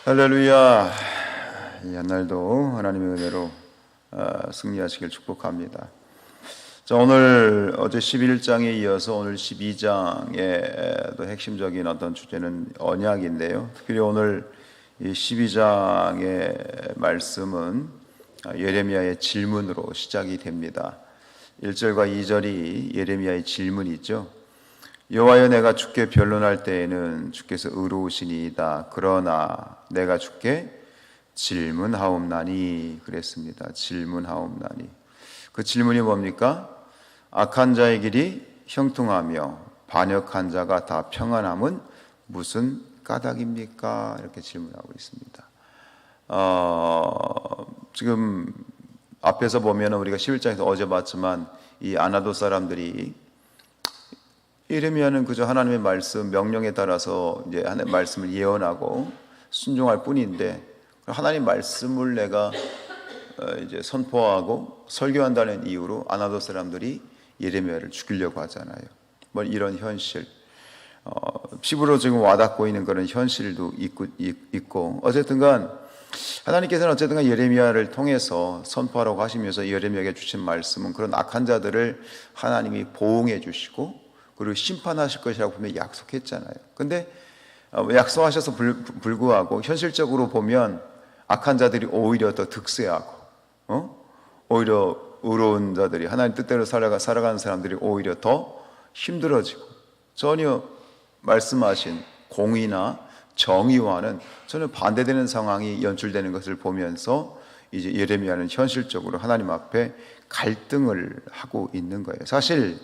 할렐루야. 이 한날도 하나님의 은혜로 승리하시길 축복합니다. 자, 오늘 어제 11장에 이어서 오늘 12장의 또 핵심적인 어떤 주제는 언약인데요. 특히 오늘 이 12장의 말씀은 예레미야의 질문으로 시작이 됩니다. 1절과 2절이 예레미야의 질문이죠. 여호와여, 내가 주께 변론할 때에는 주께서 의로우시니이다. 그러나 내가 주께 질문하옵나니, 그랬습니다. 질문하옵나니. 그 질문이 뭡니까? 악한 자의 길이 형통하며 반역한 자가 다 평안함은 무슨 까닭입니까? 이렇게 질문하고 있습니다. 지금 앞에서 보면 우리가 11장에서 어제 봤지만 이 아나도 사람들이 예레미야는 그저 하나님의 말씀, 명령에 따라서 이제 하나님의 말씀을 예언하고 순종할 뿐인데, 하나님 말씀을 내가 이제 선포하고 설교한다는 이유로 아나도 사람들이 예레미야를 죽이려고 하잖아요. 뭐 이런 현실, 피부로 지금 와닿고 있는 그런 현실도 있고 어쨌든간 하나님께서는 어쨌든간 예레미야를 통해서 선포하라고 하시면서 예레미야에게 주신 말씀은 그런 악한 자들을 하나님이 보응해 주시고 그리고 심판하실 것이라고 분명히 약속했잖아요. 근데 약속하셔서 불구하고 현실적으로 보면 악한 자들이 오히려 더 득세하고 오히려 의로운 자들이 하나님 뜻대로 살아가는 사람들이 오히려 더 힘들어지고 전혀 말씀하신 공의나 정의와는 전혀 반대되는 상황이 연출되는 것을 보면서 이제 예레미야는 현실적으로 하나님 앞에 갈등을 하고 있는 거예요. 사실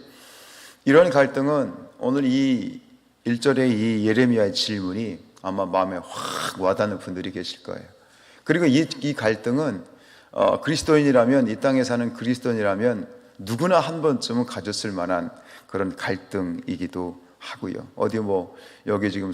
이런 갈등은 오늘 이 1절의 이 예레미야의 질문이 아마 마음에 확 와닿는 분들이 계실 거예요. 그리고 이 갈등은 그리스도인이라면, 이 땅에 사는 그리스도인이라면 누구나 한 번쯤은 가졌을 만한 그런 갈등이기도 하고요. 어디 뭐 여기 지금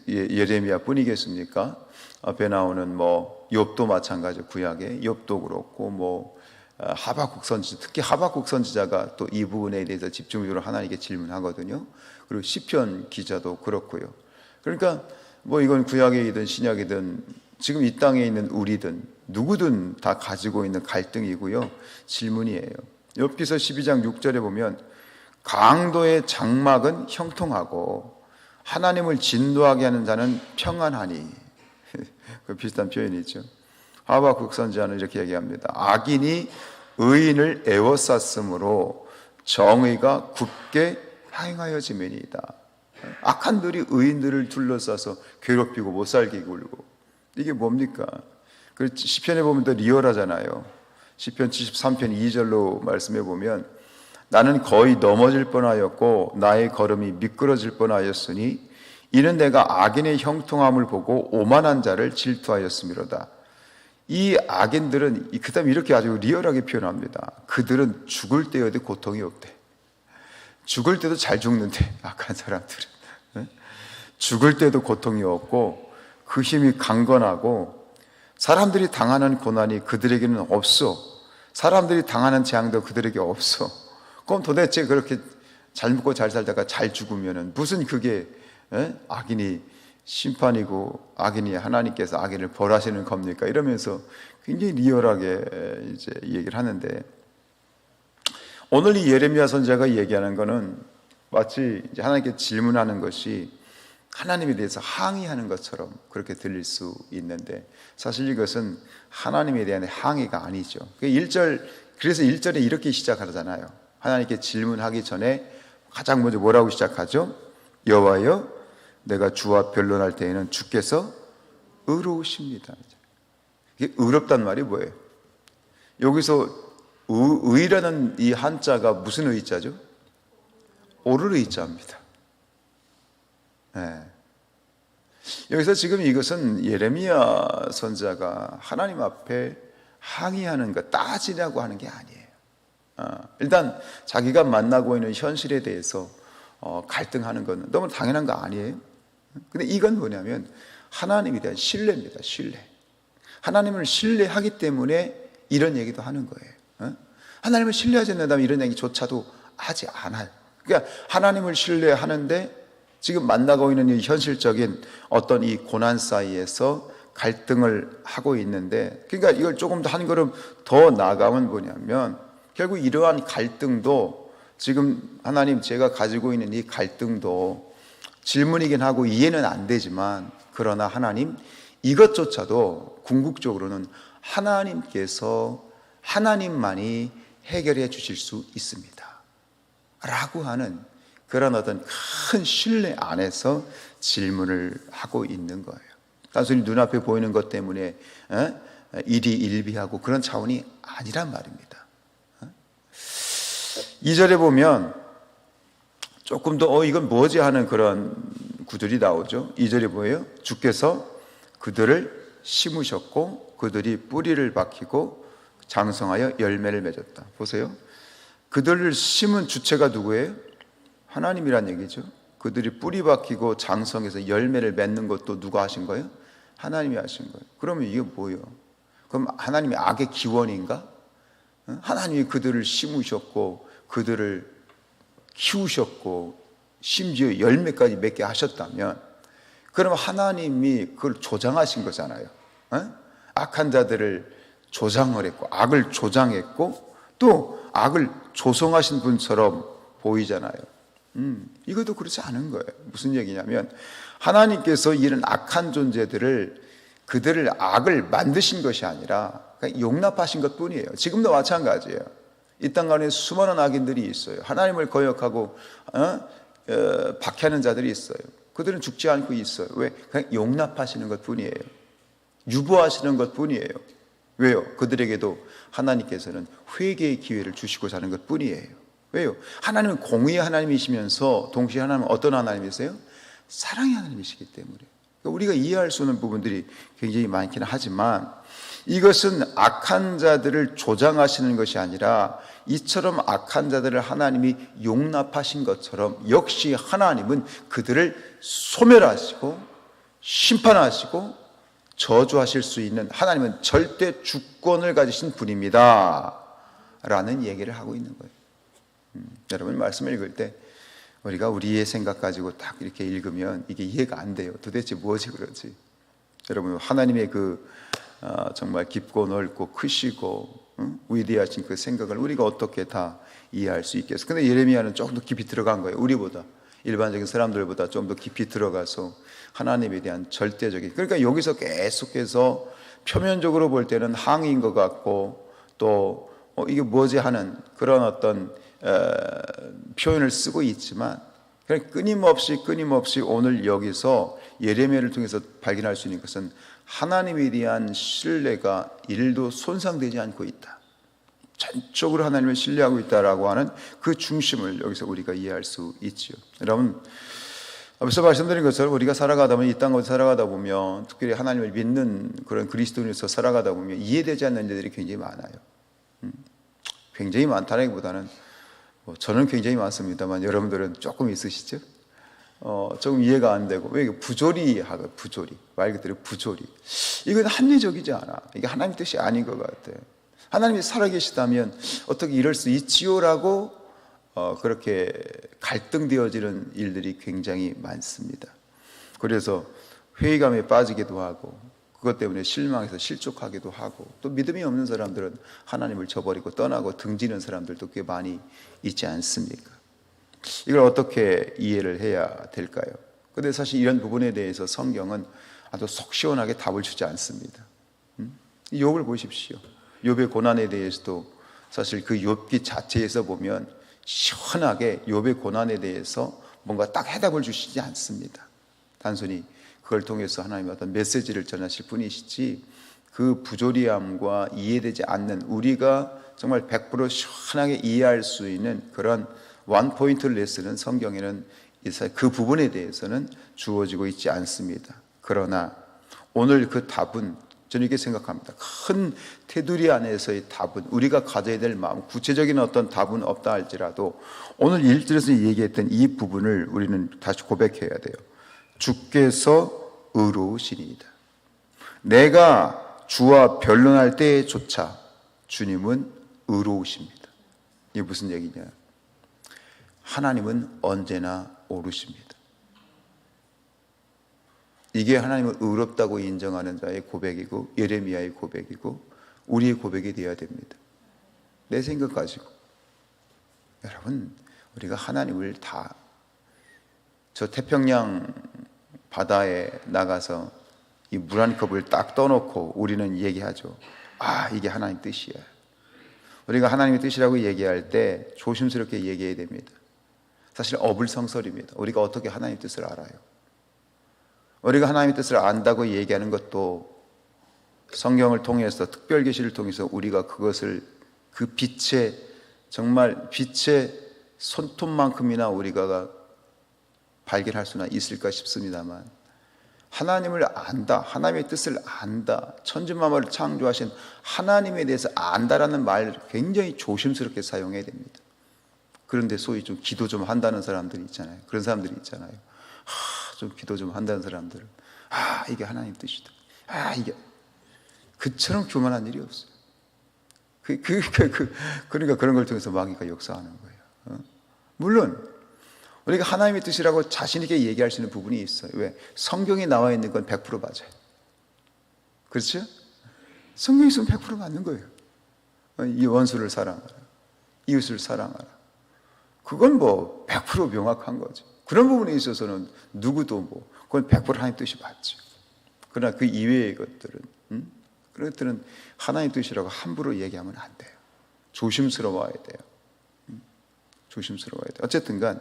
예레미야 뿐이겠습니까? 앞에 나오는 뭐 욥도 마찬가지, 구약의 욥도 그렇고 뭐 하박국 선지자, 특히 하박국 선지자가 또 이 부분에 대해서 집중적으로 하나님께 질문하거든요. 그리고 시편 기자도 그렇고요. 그러니까 뭐 이건 구약이든 신약이든 지금 이 땅에 있는 우리든 누구든 다 가지고 있는 갈등이고요, 질문이에요. 욥기서 12장 6절에 보면 강도의 장막은 형통하고 하나님을 진노하게 하는 자는 평안하니 그 비슷한 표현이죠. 하박국 선지자는 이렇게 얘기합니다. 악인이 의인을 에워쌌으므로 정의가 굳게 행하여지매니이다. 악한들이 의인들을 둘러싸서 괴롭히고 못 살게 굴고, 이게 뭡니까? 그 시편에 보면 더 리얼하잖아요. 시편 73편 2절로 말씀해 보면 나는 거의 넘어질 뻔하였고 나의 걸음이 미끄러질 뻔하였으니 이는 내가 악인의 형통함을 보고 오만한 자를 질투하였음이로다. 이 악인들은 그 다음에 이렇게 아주 리얼하게 표현합니다. 그들은 죽을 때여도 고통이 없대. 죽을 때도 잘 죽는데, 악한 사람들은 죽을 때도 고통이 없고 그 힘이 강건하고 사람들이 당하는 고난이 그들에게는 없어. 사람들이 당하는 재앙도 그들에게 없어. 그럼 도대체 그렇게 잘 먹고 잘 살다가 잘 죽으면은 무슨 그게 악인이 심판이고 악인이 하나님께서 악인을 벌하시는 겁니까? 이러면서 굉장히 리얼하게 이제 얘기를 하는데, 오늘 이 예레미야 선지자가 얘기하는 거는 마치 이제 하나님께 질문하는 것이 하나님에 대해서 항의하는 것처럼 그렇게 들릴 수 있는데, 사실 이것은 하나님에 대한 항의가 아니죠. 그래서 1절에 이렇게 시작하잖아요. 하나님께 질문하기 전에 가장 먼저 뭐라고 시작하죠? 여호와여, 내가 주와 변론할 때에는 주께서 의로우십니다. 이게 의롭단 말이 뭐예요? 여기서 의라는 이 한자가 무슨 의자죠? 오를 의자입니다. 네. 여기서 지금 이것은 예레미야 선지자가 하나님 앞에 항의하는 것, 따지려고 하는 게 아니에요. 일단 자기가 만나고 있는 현실에 대해서 갈등하는 건 너무 당연한 거 아니에요? 근데 이건 뭐냐면 하나님에 대한 신뢰입니다. 신뢰. 하나님을 신뢰하기 때문에 이런 얘기도 하는 거예요. 하나님을 신뢰하지 않는다면 이런 얘기조차도 하지 않아요. 그러니까 하나님을 신뢰하는데 지금 만나고 있는 이 현실적인 어떤 이 고난 사이에서 갈등을 하고 있는데, 그러니까 이걸 조금 더 한 걸음 더 나아가면 뭐냐면 결국 이러한 갈등도 지금 하나님 제가 가지고 있는 이 갈등도 질문이긴 하고 이해는 안 되지만, 그러나 하나님 이것조차도 궁극적으로는 하나님께서 하나님만이 해결해 주실 수 있습니다 라고 하는 그런 어떤 큰 신뢰 안에서 질문을 하고 있는 거예요. 단순히 눈앞에 보이는 것 때문에 일희일비하고 그런 차원이 아니란 말입니다. 2절에 보면 조금 더 이건 뭐지 하는 그런 구절이 나오죠. 2절에 뭐예요? 주께서 그들을 심으셨고 그들이 뿌리를 박히고 장성하여 열매를 맺었다. 보세요. 그들을 심은 주체가 누구예요? 하나님이란 얘기죠. 그들이 뿌리 박히고 장성해서 열매를 맺는 것도 누가 하신 거예요? 하나님이 하신 거예요. 그러면 이게 뭐예요? 그럼 하나님이 악의 기원인가? 하나님이 그들을 심으셨고 그들을 키우셨고 심지어 열매까지 맺게 하셨다면, 그럼 하나님이 그걸 조장하신 거잖아요. 악한 자들을 조장을 했고 악을 조장했고 또 악을 조성하신 분처럼 보이잖아요. 이것도 그렇지 않은 거예요. 무슨 얘기냐면 하나님께서 이런 악한 존재들을 그들을 악을 만드신 것이 아니라 그냥 용납하신 것 뿐이에요. 지금도 마찬가지예요. 이 땅 가운데 수많은 악인들이 있어요. 하나님을 거역하고 박해하는 자들이 있어요. 그들은 죽지 않고 있어요. 왜? 그냥 용납하시는 것 뿐이에요. 유보하시는 것 뿐이에요. 왜요? 그들에게도 하나님께서는 회개의 기회를 주시고자 하는 것 뿐이에요. 왜요? 하나님은 공의의 하나님이시면서 동시에 하나님은 어떤 하나님이세요? 사랑의 하나님이시기 때문에. 그러니까 우리가 이해할 수 없는 부분들이 굉장히 많기는 하지만 이것은 악한 자들을 조장하시는 것이 아니라 이처럼 악한 자들을 하나님이 용납하신 것처럼 역시 하나님은 그들을 소멸하시고 심판하시고 저주하실 수 있는, 하나님은 절대 주권을 가지신 분입니다 라는 얘기를 하고 있는 거예요. 여러분 말씀을 읽을 때 우리가 우리의 생각 가지고 딱 이렇게 읽으면 이게 이해가 안 돼요. 도대체 무엇이 그러지? 여러분 하나님의 정말 깊고 넓고 크시고 위대하신 그 생각을 우리가 어떻게 다 이해할 수 있겠어요? 근데 예레미야는 조금 더 깊이 들어간 거예요. 우리보다, 일반적인 사람들보다 좀 더 깊이 들어가서 하나님에 대한 절대적인, 그러니까 여기서 계속해서 표면적으로 볼 때는 항의인 것 같고 또 이게 뭐지 하는 그런 어떤 표현을 쓰고 있지만, 그냥 끊임없이 오늘 여기서 예레미야를 통해서 발견할 수 있는 것은 하나님에 대한 신뢰가 일도 손상되지 않고 있다, 전적으로 하나님을 신뢰하고 있다라고 하는 그 중심을 여기서 우리가 이해할 수 있지요. 여러분 앞서 말씀드린 것처럼 우리가 살아가다 보면, 이 땅을 살아가다 보면, 특별히 하나님을 믿는 그런 그리스도인으로서 살아가다 보면 이해되지 않는 일들이 굉장히 많아요. 굉장히 많다기보다는 저는 굉장히 많습니다만 여러분들은 조금 있으시죠? 조금 이해가 안 되고, 왜 이게 부조리하고 부조리, 말 그대로 부조리. 이건 합리적이지 않아. 이게 하나님 뜻이 아닌 것 같아. 하나님이 살아계시다면 어떻게 이럴 수 있지요라고 그렇게 갈등되어지는 일들이 굉장히 많습니다. 그래서 회의감에 빠지기도 하고 그것 때문에 실망해서 실족하기도 하고, 또 믿음이 없는 사람들은 하나님을 저버리고 떠나고 등지는 사람들도 꽤 많이 있지 않습니까? 이걸 어떻게 이해를 해야 될까요? 그런데 사실 이런 부분에 대해서 성경은 아주 속 시원하게 답을 주지 않습니다. 욥을 보십시오. 욥의 고난에 대해서도 사실 그 욥기 자체에서 보면 시원하게 욥의 고난에 대해서 뭔가 딱 해답을 주시지 않습니다. 단순히 그걸 통해서 하나님의 어떤 메시지를 전하실 뿐이시지, 그 부조리함과 이해되지 않는, 우리가 정말 100% 시원하게 이해할 수 있는 그런 원포인트 레슨은 성경에는 그 부분에 대해서는 주어지고 있지 않습니다. 그러나 오늘 그 답은, 저는 이렇게 생각합니다. 큰 테두리 안에서의 답은, 우리가 가져야 될 마음, 구체적인 어떤 답은 없다 할지라도 오늘 1절에서 얘기했던 이 부분을 우리는 다시 고백해야 돼요. 주께서 의로우시니이다. 내가 주와 변론할 때조차 주님은 의로우십니다. 이게 무슨 얘기냐? 하나님은 언제나 옳으십니다. 이게 하나님을 의롭다고 인정하는 자의 고백이고 예레미야의 고백이고 우리의 고백이 되어야 됩니다. 내 생각 가지고. 여러분, 우리가 하나님을 다, 저 태평양 바다에 나가서 이 물 한 컵을 딱 떠놓고 우리는 얘기하죠. 아, 이게 하나님 뜻이야. 우리가 하나님의 뜻이라고 얘기할 때 조심스럽게 얘기해야 됩니다. 사실 어불성설입니다. 우리가 어떻게 하나님의 뜻을 알아요? 우리가 하나님의 뜻을 안다고 얘기하는 것도 성경을 통해서, 특별 계시를 통해서 우리가 그것을 그 빛의, 정말 빛의 손톱만큼이나 우리가 발견할 수나 있을까 싶습니다만, 하나님을 안다, 하나님의 뜻을 안다, 천지만물을 창조하신 하나님에 대해서 안다라는 말 굉장히 조심스럽게 사용해야 됩니다. 그런데 소위 좀 기도 좀 한다는 사람들이 있잖아요. 그런 사람들이 있잖아요. 좀 기도 좀 한다는 사람들은 이게 하나님 뜻이다. 이게 그처럼 교만한 일이 없어요. 그러니까 그런 걸 통해서 마귀가 역사하는 거예요. 물론 우리가 하나님의 뜻이라고 자신 있게 얘기할 수 있는 부분이 있어요. 왜? 성경에 나와 있는 건 100% 맞아요. 그렇죠? 성경에 있으면 100% 맞는 거예요. 이 원수를 사랑하라, 이웃을 사랑하라. 그건 뭐 100% 명확한 거죠. 그런 부분에 있어서는 누구도 그건 100% 하나님 뜻이 맞죠. 그러나 그 이외의 것들은, 그런 것들은 하나님 뜻이라고 함부로 얘기하면 안 돼요. 조심스러워야 돼요. 조심스러워야 돼요. 어쨌든 간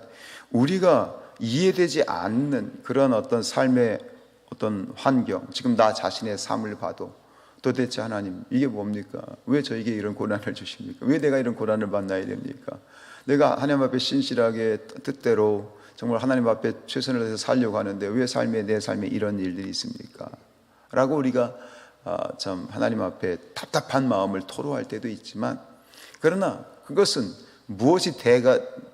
우리가 이해되지 않는 그런 어떤 삶의 어떤 환경, 지금 나 자신의 삶을 봐도 도대체 하나님 이게 뭡니까? 왜 저에게 이런 고난을 주십니까? 왜 내가 이런 고난을 만나야 됩니까? 내가 하나님 앞에 신실하게 뜻대로 정말 하나님 앞에 최선을 다해서 살려고 하는데 왜 내 삶에 이런 일들이 있습니까? 라고 우리가 참 하나님 앞에 답답한 마음을 토로할 때도 있지만, 그러나 그것은 무엇이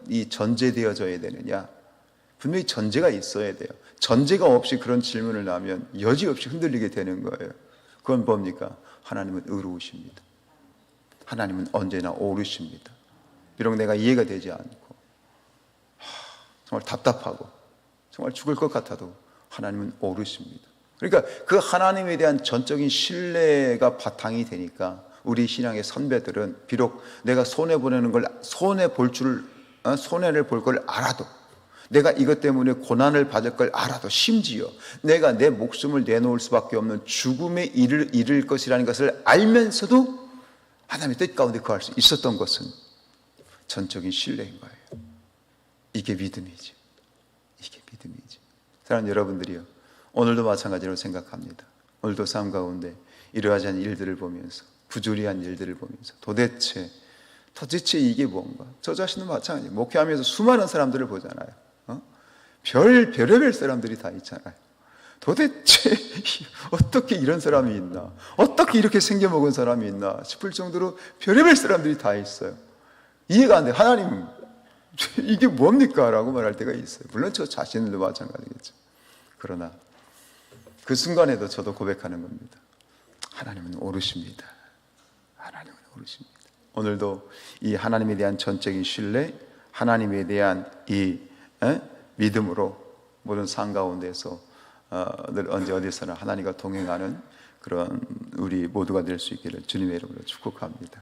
이 전제되어져야 되느냐? 분명히 전제가 있어야 돼요. 전제가 없이 그런 질문을 하면 여지없이 흔들리게 되는 거예요. 그건 뭡니까? 하나님은 의로우십니다. 하나님은 언제나 옳으십니다. 비록 내가 이해가 되지 않고 정말 답답하고 정말 죽을 것 같아도 하나님은 옳으십니다. 그러니까 그 하나님에 대한 전적인 신뢰가 바탕이 되니까 우리 신앙의 선배들은 비록 내가 손해를 볼 걸 알아도, 내가 이것 때문에 고난을 받을 걸 알아도, 심지어 내가 내 목숨을 내놓을 수밖에 없는 죽음의 일을 이룰 것이라는 것을 알면서도 하나님의 뜻 가운데 거할 수 있었던 것은 전적인 신뢰인 거예요. 이게 믿음이지. 이게 믿음이지. 사랑하는 여러분들이요, 오늘도 마찬가지로 생각합니다. 오늘도 삶 가운데 이러하지 않은 일들을 보면서, 부조리한 일들을 보면서 도대체 이게 뭔가. 저 자신도 마찬가지예요. 목회하면서 수많은 사람들을 보잖아요. 별의별 사람들이 다 있잖아요. 도대체 어떻게 이런 사람이 있나, 어떻게 이렇게 생겨먹은 사람이 있나 싶을 정도로 별의별 사람들이 다 있어요. 이해가 안 돼요. 하나님 이게 뭡니까? 라고 말할 때가 있어요. 물론 저 자신도 마찬가지겠죠. 그러나 그 순간에도 저도 고백하는 겁니다. 하나님은 옳으십니다. 하나님은 옳으십니다. 오늘도 이 하나님에 대한 전적인 신뢰, 하나님에 대한 이 믿음으로 모든 삶 가운데서 늘 언제 어디서나 하나님과 동행하는 그런 우리 모두가 될 수 있기를 주님의 이름으로 축복합니다.